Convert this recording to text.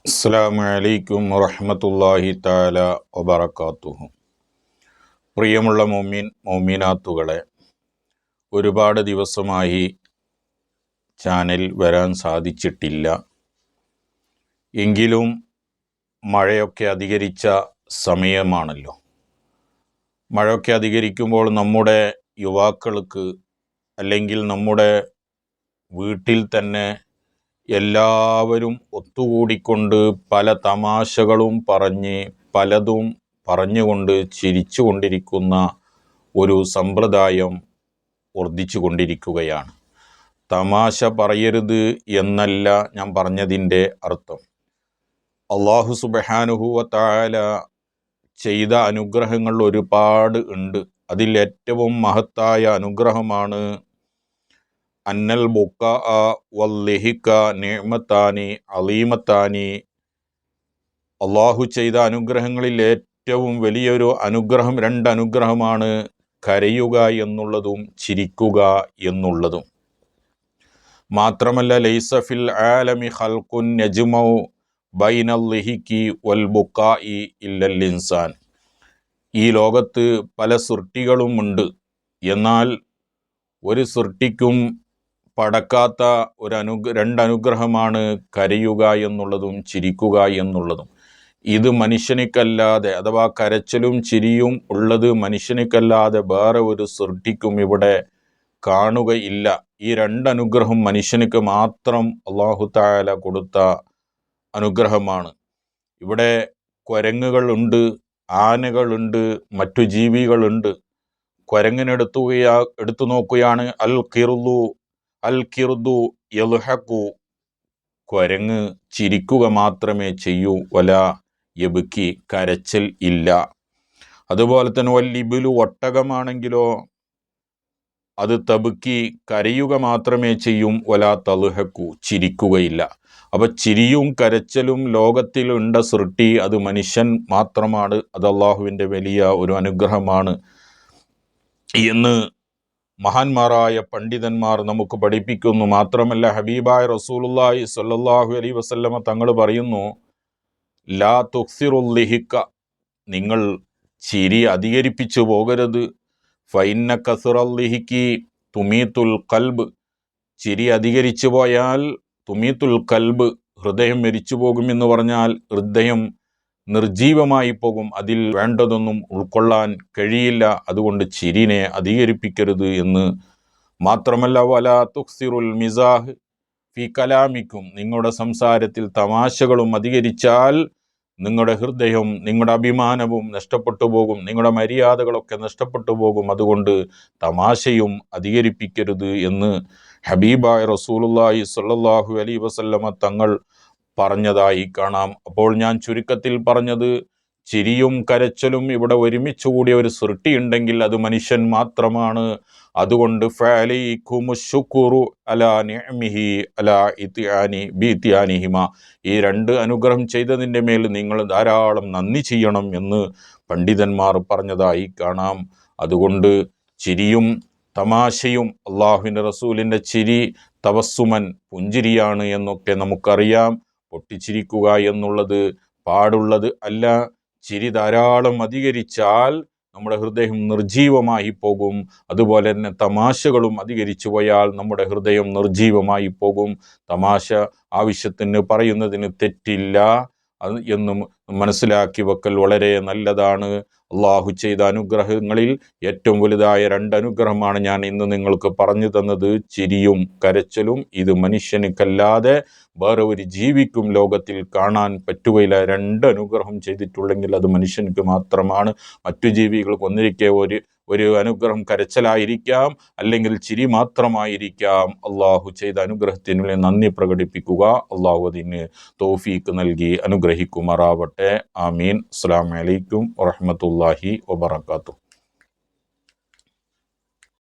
അസ്സലാമു അലൈക്കും വറഹ്മത്തുള്ളാഹി തആല വബറകാതുഹു. പ്രിയമുള്ള മോമിനാത്തുകളെ, ഒരുപാട് ദിവസമായി ചാനൽ വരാൻ സാധിച്ചിട്ടില്ല. എങ്കിലും മഴയൊക്കെ അധികരിച്ച സമയമാണല്ലോ. മഴയൊക്കെ അധികരിക്കുമ്പോൾ നമ്മുടെ യുവാക്കൾക്ക് അല്ലെങ്കിൽ നമ്മുടെ വീട്ടിൽ തന്നെ എല്ലാവരും ഒത്തുകൂടിക്കൊണ്ട് പല തമാശകളും പറഞ്ഞ് പലതും പറഞ്ഞുകൊണ്ട് ചിരിച്ചു കൊണ്ടിരിക്കുന്ന ഒരു സമ്പ്രദായം വർദ്ധിച്ചു കൊണ്ടിരിക്കുകയാണ്. തമാശ പറയരുത് എന്നല്ല ഞാൻ പറഞ്ഞതിൻ്റെ അർത്ഥം. അല്ലാഹു സുബ്ഹാനഹു വ തആല ചെയ്ത അനുഗ്രഹങ്ങൾ ഒരുപാട് ഉണ്ട്. അതിൽ ഏറ്റവും മഹത്തായ അനുഗ്രഹമാണ് അന്നൽ ബുക്കാഅ വല്ലിഹിക നിഅമത്താനി അലീമത്താനി. അള്ളാഹു ചെയ്ത അനുഗ്രഹങ്ങളിൽ ഏറ്റവും വലിയൊരു അനുഗ്രഹം, രണ്ട് അനുഗ്രഹമാണ്: കരയുക എന്നുള്ളതും ചിരിക്കുക എന്നുള്ളതും. മാത്രമല്ല, ലൈസ ഫിൽ ആലമി ഖൽഖുൻ യജ്മഉ ബൈനൽ ളിഹികി വൽ ബുക്കാഇ ഇല്ലൽ ഇൻസാൻ. ഈ ലോകത്ത് പല സൃഷ്ടികളുമുണ്ട്, എന്നാൽ ഒരു സൃഷ്ടിക്കും പടക്കാത്ത രണ്ടനുഗ്രഹമാണ് കരയുക എന്നുള്ളതും ചിരിക്കുക എന്നുള്ളതും. ഇത് മനുഷ്യനിക്കല്ലാതെ, അഥവാ കരച്ചിലും ചിരിയും ഉള്ളത് മനുഷ്യനിക്കല്ലാതെ വേറെ ഒരു സൃഷ്ടിക്കും ഇവിടെ കാണുകയില്ല. ഈ രണ്ടനുഗ്രഹം മനുഷ്യനിക്ക് മാത്രം അല്ലാഹു തആല കൊടുത്ത അനുഗ്രഹമാണ്. ഇവിടെ കുരങ്ങുകളുണ്ട്, ആനകളുണ്ട്, മറ്റു ജീവികളുണ്ട്. എടുത്തു നോക്കുകയാണ്, അൽ കിർദു യൽഹഖു. കുരങ്ങ് ചിരിക്കുക മാത്രമേ ചെയ്യൂ. വല യബ്കി, കരച്ചിൽ ഇല്ല. അതുപോലെ തന്നെ വല്ലിബിലു, ഒട്ടകമാണെങ്കിലോ അത് തബ്കി, കരയുക മാത്രമേ ചെയ്യും. വല തൽഹഖു, ചിരിക്കുകയില്ല. അപ്പോൾ ചിരിയും കരച്ചിലും ലോകത്തിലുണ്ട സൃഷ്ടി അത് മനുഷ്യൻ മാത്രമാണ്. അത് അള്ളാഹുവിൻ്റെ വലിയ ഒരു അനുഗ്രഹമാണ് എന്ന് മഹാന്മാരായ പണ്ഡിതന്മാർ നമുക്ക് പഠിപ്പിക്കുന്നു. മാത്രമല്ല, ഹബീബായ റസൂലുള്ളാഹി സ്വല്ലല്ലാഹു അലൈഹി വസല്ലമ തങ്ങൾ പറയുന്നു, ലാ തുക്സിറുൽ ലിഹിക, നിങ്ങൾ ചിരി അധികരിപ്പിച്ചു പോകരുത്. ഫഇന്ന കസ്റൽ ലിഹികി തുമീത്തുൽ ഖൽബ്, ചിരി അധികരിച്ചു പോയാൽ തുമീത്തുൽ ഖൽബ്, ഹൃദയം മരിച്ചു പോകും. എന്ന് പറഞ്ഞാൽ ഹൃദയം നിർജീവമായി പോകും, അതിൽ വേണ്ടതൊന്നും ഉൾക്കൊള്ളാൻ കഴിയില്ല. അതുകൊണ്ട് ചിരിനെ അധികരിപ്പിക്കരുത് എന്ന്. മാത്രമല്ല, വലാ തുക്സിറുൽ മിസാഹ് ഫി കലാമിക്കും, നിങ്ങളുടെ സംസാരത്തിൽ തമാശകളും അധികരിച്ചാൽ നിങ്ങളുടെ ഹൃദയം, നിങ്ങളുടെ അഭിമാനവും നഷ്ടപ്പെട്ടു പോകും, നിങ്ങളുടെ മര്യാദകളൊക്കെ നഷ്ടപ്പെട്ടു പോകും. അതുകൊണ്ട് തമാശയും അധികരിപ്പിക്കരുത് എന്ന് ഹബീബായ റസൂലുള്ളാഹി സ്വല്ലല്ലാഹു അലൈഹി വസല്ലമ തങ്ങൾ പറഞ്ഞതായി കാണാം. അപ്പോൾ ഞാൻ ചുരുക്കത്തിൽ പറഞ്ഞത്, ചിരിയും കരച്ചിലും ഇവിടെ ഒരുമിച്ച് കൂടിയ ഒരു സൃഷ്ടി ഉണ്ടെങ്കിൽ അത് മനുഷ്യൻ മാത്രമാണ്. അതുകൊണ്ട് ഫഅലൈകുമുശ്ശുക്റു അലാ നിഅമിഹി അലാ ഇത്യാനി ബിഇത്യാനിഹിമ, ഈ രണ്ട് അനുഗ്രഹം ചെയ്തതിൻ്റെ മേൽ നിങ്ങൾ ധാരാളം നന്ദി ചെയ്യണം എന്ന് പണ്ഡിതന്മാർ പറഞ്ഞതായി കാണാം. അതുകൊണ്ട് ചിരിയും തമാശയും, അള്ളാഹുവിൻ്റെ റസൂലിൻ്റെ ചിരി തബസ്സുമൻ, പുഞ്ചിരിയാണ് എന്നൊക്കെ നമുക്കറിയാം. പൊട്ടിച്ചിരിക്കുക എന്നുള്ളത് പാടുള്ളത് അല്ല. ചിരി ധാരാളം അധികരിച്ചാൽ നമ്മുടെ ഹൃദയം നിർജീവമായി പോകും. അതുപോലെ തന്നെ തമാശകളും അധികരിച്ചു പോയാൽ നമ്മുടെ ഹൃദയം നിർജീവമായി പോകും. തമാശ ആവശ്യത്തിന് പറയുന്നതിന് തെറ്റില്ല എന്നും മനസ്സിലാക്കി വെക്കൽ വളരെ നല്ലതാണ്. അള്ളാഹു ചെയ്ത അനുഗ്രഹങ്ങളിൽ ഏറ്റവും വലുതായ രണ്ടനുഗ്രഹമാണ് ഞാൻ ഇന്ന് നിങ്ങൾക്ക് പറഞ്ഞു തന്നത്, ചിരിയും കരച്ചിലും. ഇത് മനുഷ്യനിക്കല്ലാതെ വേറെ ഒരു ജീവിക്കും ലോകത്തിൽ കാണാൻ പറ്റുകയില്ല. രണ്ടനുഗ്രഹം ചെയ്തിട്ടുള്ളെങ്കിൽ അത് മനുഷ്യർക്ക് മാത്രമാണ്. മറ്റു ജീവികൾക്ക് ഒന്നിരിക്കെ ഒരു അനുഗ്രഹം കരച്ചിലായിരിക്കാം, അല്ലെങ്കിൽ ചിരി മാത്രമായിരിക്കാം. അള്ളാഹു ചെയ്ത അനുഗ്രഹത്തിന് നന്ദി പ്രകടിപ്പിക്കുക. അള്ളാഹു അതിന് തൗഫീക്ക് നൽകി അനുഗ്രഹിക്കുമാറാവട്ടെ. ആമീൻ. അസ്സലാമു അലൈക്കും വറഹ്മത്തുള്ളാഹി വബറകാതുഹു.